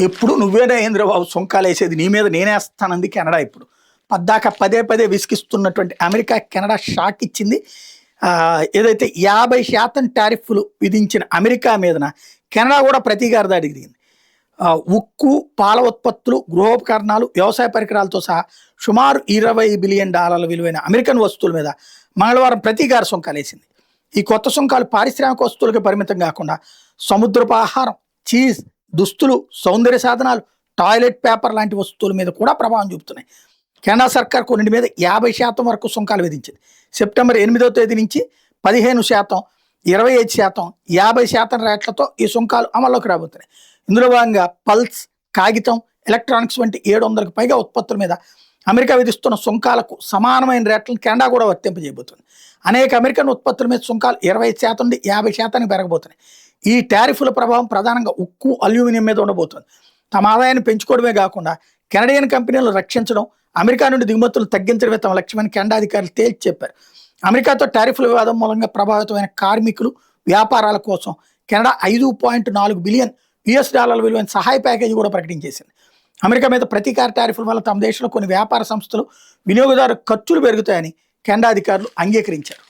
ఎప్పుడు నువ్వేనా ఏంద్రబాబు సుంకాలు వేసేది, నీ మీద నేనేస్తానంది కెనడా. ఇప్పుడు పద్దాక పదే పదే విసిగిస్తున్నటువంటి అమెరికా కెనడా షాక్ ఇచ్చింది. ఏదైతే 50% టారిఫ్లు విధించిన అమెరికా మీదన కెనడా కూడా ప్రతీకార దాడికి దిగింది. ఉక్కు, పాల ఉత్పత్తులు, గృహోపకరణాలు, వ్యవసాయ పరికరాలతో సహా సుమారు $20 బిలియన్ విలువైన అమెరికన్ వస్తువుల మీద మంగళవారం ప్రతీకార సుంకాలు వేసింది. ఈ కొత్త సుంకాలు పారిశ్రామిక వస్తువులకు పరిమితం కాకుండా సముద్రపు ఆహారం, చీజ్, దుస్తులు, సౌందర్య సాధనాలు, టాయిలెట్ పేపర్ లాంటి వస్తువుల మీద కూడా ప్రభావం చూపుతున్నాయి. కెనడా సర్కార్ కొన్నింటి మీద 50% వరకు సుంకాలు విధించింది. సెప్టెంబర్ 8వ తేదీ నుంచి 15%, 25%, 50% రేట్లతో ఈ సుంకాలు అమల్లోకి రాబోతున్నాయి. ఇందులో భాగంగా పల్స్, కాగితం, ఎలక్ట్రానిక్స్ వంటి 700కు పైగా ఉత్పత్తుల మీద అమెరికా విధిస్తున్న సుంకాలకు సమానమైన రేట్లను కెనడా కూడా వర్తింపజేయబోతుంది. అనేక అమెరికన్ ఉత్పత్తుల మీద సుంకాలు 25% నుండి 50% పెరగబోతున్నాయి. ఈ టారిఫ్ల ప్రభావం ప్రధానంగా ఉక్కు, అల్యూమినియం మీద ఉండబోతుంది. తమ ఆదాయాన్ని పెంచుకోవడమే కాకుండా కెనడియన్ కంపెనీలను రక్షించడం, అమెరికా నుండి దిగుమతులు తగ్గించడమే తమ లక్ష్యమని కెనడా అధికారులు తేల్చి చెప్పారు. అమెరికాతో టారిఫ్ల వివాదం మూలంగా ప్రభావితమైన కార్మికులు, వ్యాపారాల కోసం కెనడా $5.4 బిలియన్ విలువైన సహాయ ప్యాకేజీ కూడా ప్రకటించేసింది. అమెరికా మీద ప్రతీకార టారిఫ్ల వల్ల తమ దేశంలో కొన్ని వ్యాపార సంస్థలు, వినియోగదారు ఖర్చులు పెరుగుతాయని కెనడా అధికారులు అంగీకరించారు.